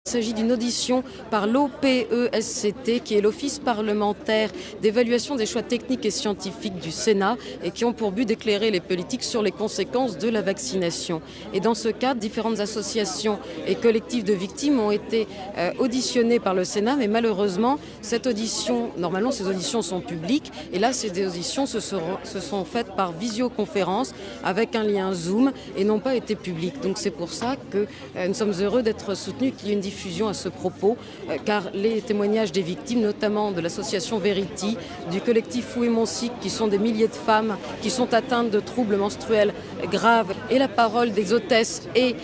Il s'agit d'une audition par l'OPESCT, qui est l'Office parlementaire d'évaluation des choix techniques et scientifiques du Sénat, et qui ont pour but d'éclairer les politiques sur les conséquences de la vaccination. Et dans ce cadre, différentes associations et collectifs de victimes ont été auditionnés par le Sénat, mais malheureusement, normalement ces auditions sont publiques, et là ces auditions se sont faites par visioconférence avec un lien Zoom et n'ont pas été publiques. Donc c'est pour ça que nous sommes heureux d'être soutenus, qu'il y ait une diffusion à ce propos, car les témoignages des victimes, notamment de l'association Verity, du collectif Fou et Mon Cycle, qui sont des milliers de femmes qui sont atteintes de troubles menstruels graves, et la parole des hôtesses et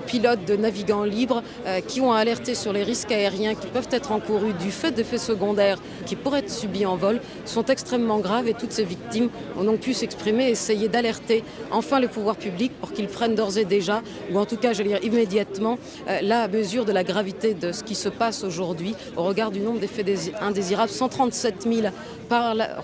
pilotes de navigants libres qui ont alerté sur les risques aériens qui peuvent être encourus du fait d'effets secondaires qui pourraient être subis en vol, sont extrêmement graves, et toutes ces victimes ont donc pu s'exprimer et essayer d'alerter enfin les pouvoirs publics pour qu'ils prennent d'ores et déjà, ou en tout cas, j'allais dire immédiatement, la mesure de la gravité de ce qui se passe aujourd'hui au regard du nombre d'effets indésirables. 137 000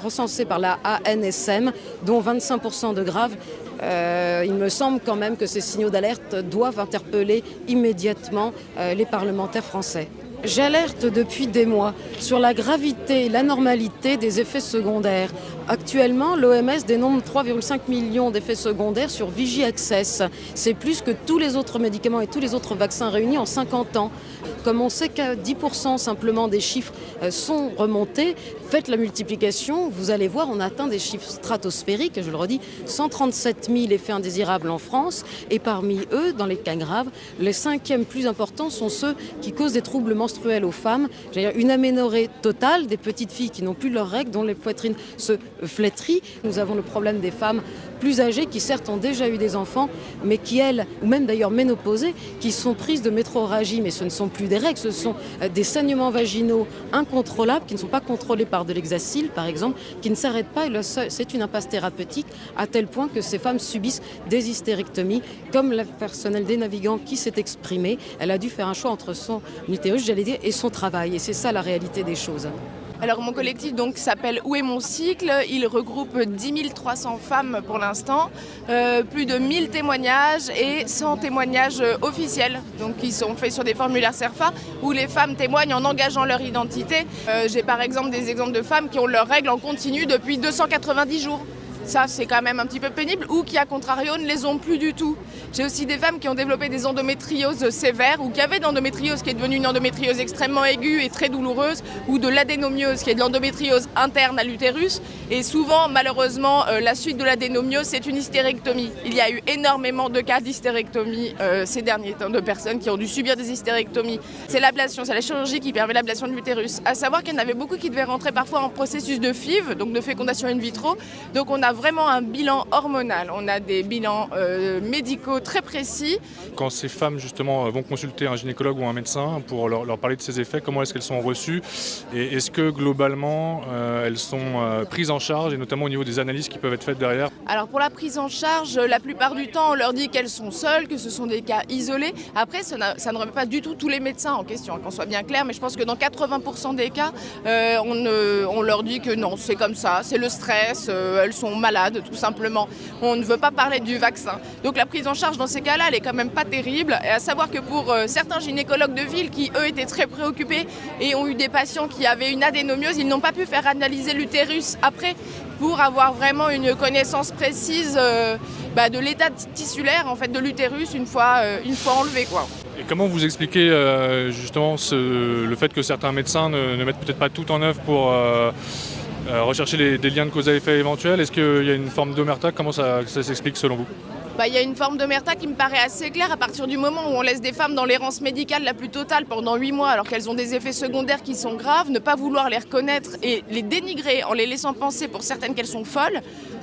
recensés par la ANSM, dont 25% de graves. Il me semble quand même que ces signaux d'alerte doivent interpeller immédiatement les parlementaires français. J'alerte depuis des mois sur la gravité et l'anormalité des effets secondaires. Actuellement, l'OMS dénombre 3,5 millions d'effets secondaires sur Vigi Access. C'est plus que tous les autres médicaments et tous les autres vaccins réunis en 50 ans. Comme on sait qu'à 10% simplement des chiffres sont remontés, faites la multiplication, vous allez voir, on atteint des chiffres stratosphériques, je le redis, 137 000 effets indésirables en France, et parmi eux, dans les cas graves, les 5e plus importants sont ceux qui causent des troubles menstruels aux femmes, c'est-à-dire une aménorrhée totale, des petites filles qui n'ont plus leurs règles, dont les poitrines se flétrissent. Nous avons le problème des femmes plus âgées qui certes ont déjà eu des enfants, mais qui elles, ou même d'ailleurs ménopausées, qui sont prises de métrorragie, mais ce ne sont plus des règles, ce sont des saignements vaginaux incontrôlables qui ne sont pas contrôlés par de l'hexacil par exemple, qui ne s'arrêtent pas, et c'est une impasse thérapeutique à tel point que ces femmes subissent des hystérectomies, comme le personnel des navigants qui s'est exprimé. Elle a dû faire un choix entre son utérus, j'allais dire, et son travail, et c'est ça la réalité des choses. Alors mon collectif donc s'appelle Où est mon cycle ? Il regroupe 10 300 femmes pour l'instant, plus de 1000 témoignages et 100 témoignages officiels, donc qui sont faits sur des formulaires CERFA où les femmes témoignent en engageant leur identité. J'ai par exemple des exemples de femmes qui ont leurs règles en continu depuis 290 jours. Ça, c'est quand même un petit peu pénible, ou qui, à contrario, ne les ont plus du tout. J'ai aussi des femmes qui ont développé des endométrioses sévères, ou qui avaient de l'endométriose qui est devenue une endométriose extrêmement aiguë et très douloureuse, ou de l'adénomiose qui est de l'endométriose interne à l'utérus. Et souvent, malheureusement, la suite de l'adénomiose, c'est une hystérectomie. Il y a eu énormément de cas d'hystérectomie ces derniers temps, de personnes qui ont dû subir des hystérectomies. C'est l'ablation, c'est la chirurgie qui permet l'ablation de l'utérus. À savoir qu'il y en avait beaucoup qui devaient rentrer parfois en processus de FIV, donc de fécondation in vitro. Donc on a vraiment un bilan hormonal, on a des bilans médicaux très précis. Quand ces femmes justement vont consulter un gynécologue ou un médecin pour leur parler de ces effets, comment est-ce qu'elles sont reçues et est-ce que globalement elles sont prises en charge, et notamment au niveau des analyses qui peuvent être faites derrière? Alors pour la prise en charge, la plupart du temps on leur dit qu'elles sont seules, que ce sont des cas isolés. Après ça ne remet pas du tout tous les médecins en question, qu'on soit bien clair, mais je pense que dans 80% des cas on leur dit que non, c'est comme ça, c'est le stress, elles sont malades tout simplement. On ne veut pas parler du vaccin. Donc la prise en charge dans ces cas-là, elle est quand même pas terrible. Et à savoir que pour certains gynécologues de ville qui eux étaient très préoccupés et ont eu des patients qui avaient une adénomiose, ils n'ont pas pu faire analyser l'utérus après pour avoir vraiment une connaissance précise de l'état tissulaire en fait de l'utérus une fois enlevé quoi. Et comment vous expliquez justement le fait que certains médecins ne mettent peut-être pas tout en œuvre pour rechercher des liens de cause à effet éventuels? Est-ce qu'il y a une forme d'omerta? Comment ça s'explique selon vous? Il y a une forme d'omerta qui me paraît assez claire à partir du moment où on laisse des femmes dans l'errance médicale la plus totale pendant 8 mois alors qu'elles ont des effets secondaires qui sont graves, ne pas vouloir les reconnaître et les dénigrer en les laissant penser pour certaines qu'elles sont folles.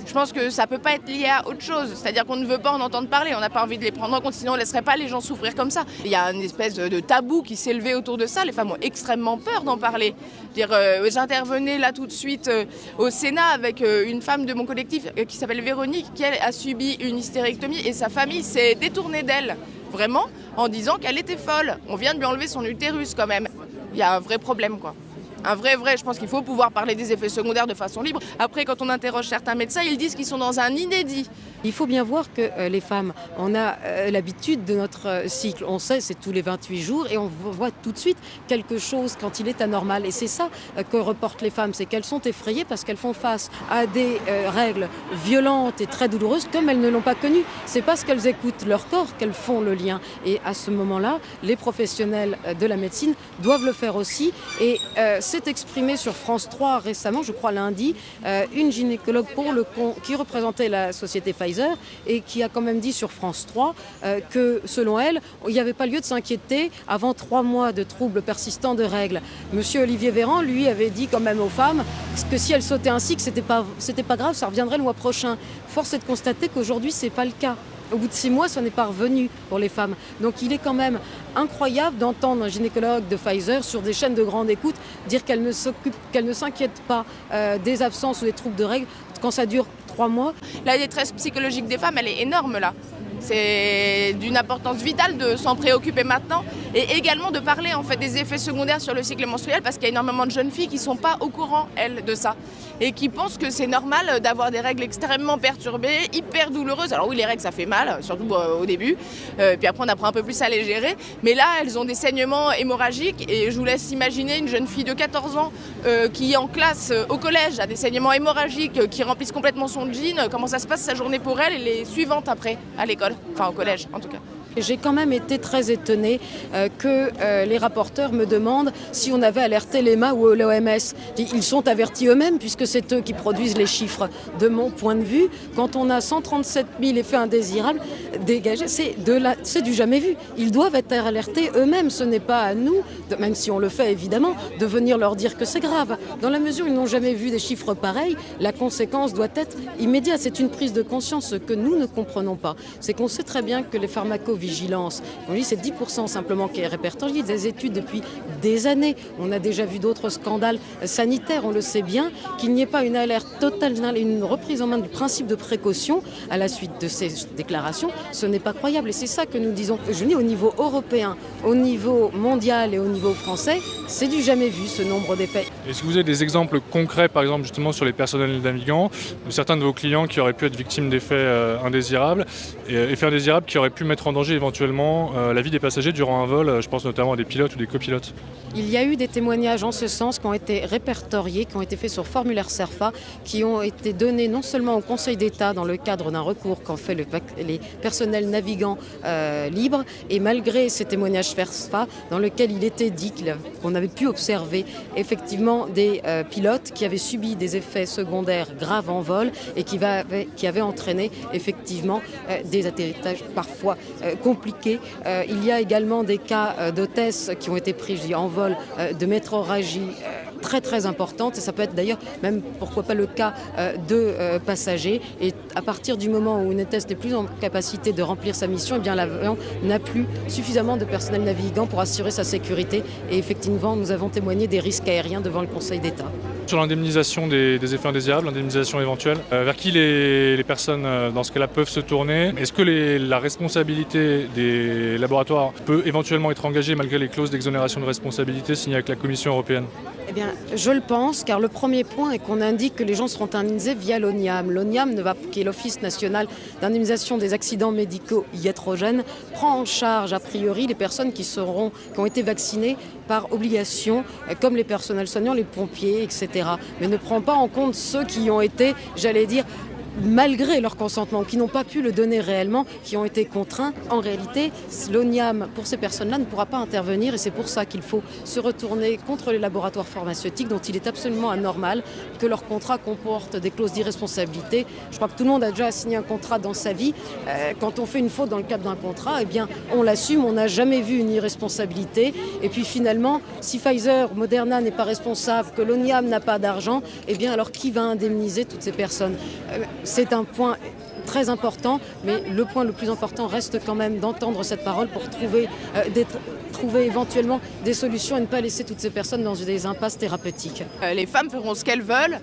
Je pense que ça ne peut pas être lié à autre chose, c'est-à-dire qu'on ne veut pas en entendre parler, on n'a pas envie de les prendre en compte, sinon on ne laisserait pas les gens souffrir comme ça. Il y a une espèce de tabou qui s'est levé autour de ça, les femmes ont extrêmement peur d'en parler. J'intervenais là tout de suite au Sénat avec une femme de mon collectif qui s'appelle Véronique, qui elle a subi une hystérectomie et sa famille s'est détournée d'elle, vraiment, en disant qu'elle était folle. On vient de lui enlever son utérus quand même. Il y a un vrai problème quoi. un vrai, je pense qu'il faut pouvoir parler des effets secondaires de façon libre. Après, quand on interroge certains médecins, ils disent qu'ils sont dans un inédit. Il faut bien voir que les femmes, on a l'habitude de notre cycle. On sait, c'est tous les 28 jours et on voit tout de suite quelque chose quand il est anormal. Et c'est ça que reportent les femmes, c'est qu'elles sont effrayées parce qu'elles font face à des règles violentes et très douloureuses comme elles ne l'ont pas connues. C'est parce qu'elles écoutent leur corps qu'elles font le lien. Et à ce moment-là, les professionnels de la médecine doivent le faire aussi. Et s'est exprimé sur France 3 récemment, je crois lundi, une gynécologue qui représentait la société Pfizer et qui a quand même dit sur France 3 que selon elle, il n'y avait pas lieu de s'inquiéter avant 3 mois de troubles persistants de règles. Monsieur Olivier Véran, lui, avait dit quand même aux femmes que si elles sautaient un cycle, c'était pas grave, ça reviendrait le mois prochain. Force est de constater qu'aujourd'hui, c'est pas le cas. Au bout de 6 mois, ça n'est pas revenu pour les femmes. Donc il est quand même incroyable d'entendre un gynécologue de Pfizer sur des chaînes de grande écoute dire qu'elle ne s'inquiète pas des absences ou des troubles de règles quand ça dure 3 mois. La détresse psychologique des femmes, elle est énorme là. C'est d'une importance vitale de s'en préoccuper maintenant et également de parler en fait des effets secondaires sur le cycle menstruel parce qu'il y a énormément de jeunes filles qui ne sont pas au courant, elles, de ça et qui pensent que c'est normal d'avoir des règles extrêmement perturbées, hyper douloureuses. Alors oui, les règles ça fait mal, surtout au début, puis après on apprend un peu plus à les gérer, mais là elles ont des saignements hémorragiques et je vous laisse imaginer une jeune fille de 14 ans qui est en classe au collège a des saignements hémorragiques qui remplissent complètement son jean, comment ça se passe sa journée pour elle et les suivantes après à l'école. Enfin, au collège, en tout cas. J'ai quand même été très étonnée que les rapporteurs me demandent si on avait alerté l'EMA ou l'OMS. Ils sont avertis eux-mêmes puisque c'est eux qui produisent les chiffres. De mon point de vue, quand on a 137 000 effets indésirables dégagés, c'est du jamais vu. Ils doivent être alertés eux-mêmes. Ce n'est pas à nous, même si on le fait évidemment, de venir leur dire que c'est grave. Dans la mesure où ils n'ont jamais vu des chiffres pareils, la conséquence doit être immédiate. C'est une prise de conscience. Ce que nous ne comprenons pas, c'est qu'on sait très bien que les pharmacovigilance, on dit c'est 10% simplement qui est répertorié, des études depuis des années. On a déjà vu d'autres scandales sanitaires, on le sait bien, qu'il n'y ait pas une alerte totale, une reprise en main du principe de précaution à la suite de ces déclarations, ce n'est pas croyable. Et c'est ça que nous disons. Je dis au niveau européen, au niveau mondial et au niveau français, c'est du jamais vu ce nombre d'effets. Est-ce que vous avez des exemples concrets, par exemple justement sur les personnels navigants, de certains de vos clients qui auraient pu être victimes d'effets indésirables, et effets indésirables qui auraient pu mettre en danger éventuellement la vie des passagers durant un vol, je pense notamment à des pilotes ou des copilotes? Il y a eu des témoignages en ce sens qui ont été répertoriés, qui ont été faits sur formulaire CERFA, qui ont été donnés non seulement au Conseil d'État dans le cadre d'un recours qu'ont fait les personnels navigants libres, et malgré ces témoignages CERFA dans lesquels il était dit qu'on avait pu observer effectivement des pilotes qui avaient subi des effets secondaires graves en vol et qui avaient entraîné effectivement des atterrissages parfois compliqués. Il y a également des cas d'hôtesses qui ont été prises en vol de métrorragie très importante, et ça peut être d'ailleurs même pourquoi pas le cas de passagers, et à partir du moment où une hôtesse n'est plus en capacité de remplir sa mission, eh bien l'avion n'a plus suffisamment de personnel navigant pour assurer sa sécurité, et effectivement nous avons témoigné des risques aériens devant le Conseil d'État. Sur l'indemnisation des effets indésirables, l'indemnisation éventuelle, vers qui les personnes dans ce cas-là peuvent se tourner? Est-ce que la responsabilité des laboratoires peut éventuellement être engagée malgré les clauses d'exonération de responsabilité signées avec la Commission européenne? Eh bien, je le pense, car le premier point est qu'on indique que les gens seront indemnisés via l'ONIAM. L'ONIAM, qui est l'Office national d'indemnisation des accidents médicaux iatrogènes, prend en charge a priori les personnes qui ont été vaccinées par obligation, comme les personnels soignants, les pompiers, etc. Mais ne prend pas en compte ceux qui ont été, j'allais dire, malgré leur consentement, qui n'ont pas pu le donner réellement, qui ont été contraints. En réalité, l'ONIAM, pour ces personnes-là, ne pourra pas intervenir, et c'est pour ça qu'il faut se retourner contre les laboratoires pharmaceutiques, dont il est absolument anormal que leur contrat comporte des clauses d'irresponsabilité. Je crois que tout le monde a déjà signé un contrat dans sa vie. Quand on fait une faute dans le cadre d'un contrat, eh bien, on l'assume, on n'a jamais vu une irresponsabilité. Et puis finalement, si Pfizer, Moderna n'est pas responsable, que l'ONIAM n'a pas d'argent, eh bien alors qui va indemniser toutes ces personnes? C'est un point très important, mais le point le plus important reste quand même d'entendre cette parole pour trouver éventuellement des solutions et ne pas laisser toutes ces personnes dans des impasses thérapeutiques. Les femmes feront ce qu'elles veulent.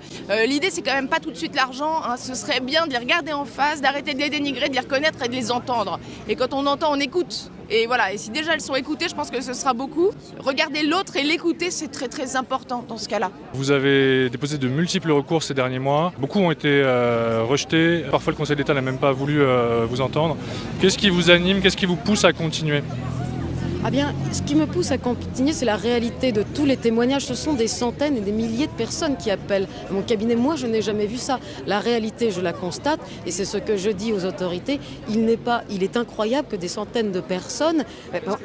L'idée, c'est quand même pas tout de suite l'argent. Ce serait bien de les regarder en face, d'arrêter de les dénigrer, de les reconnaître et de les entendre. Et quand on entend, on écoute. Et voilà, et si déjà elles sont écoutées, je pense que ce sera beaucoup. Regarder l'autre et l'écouter, c'est très très important dans ce cas-là. Vous avez déposé de multiples recours ces derniers mois. Beaucoup ont été rejetés. Parfois, le Conseil d'État n'a même pas voulu vous entendre. Qu'est-ce qui vous anime? Qu'est-ce qui vous pousse à continuer? Ah bien, ce qui me pousse à continuer, c'est la réalité de tous les témoignages. Ce sont des centaines et des milliers de personnes qui appellent à mon cabinet. Moi, je n'ai jamais vu ça. La réalité, je la constate, et c'est ce que je dis aux autorités. Il est incroyable que des centaines de personnes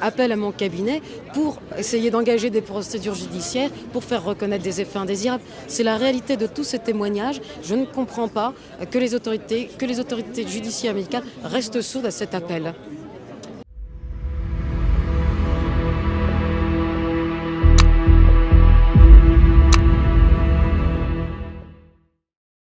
appellent à mon cabinet pour essayer d'engager des procédures judiciaires pour faire reconnaître des effets indésirables. C'est la réalité de tous ces témoignages. Je ne comprends pas que les autorités judiciaires médicales restent sourdes à cet appel.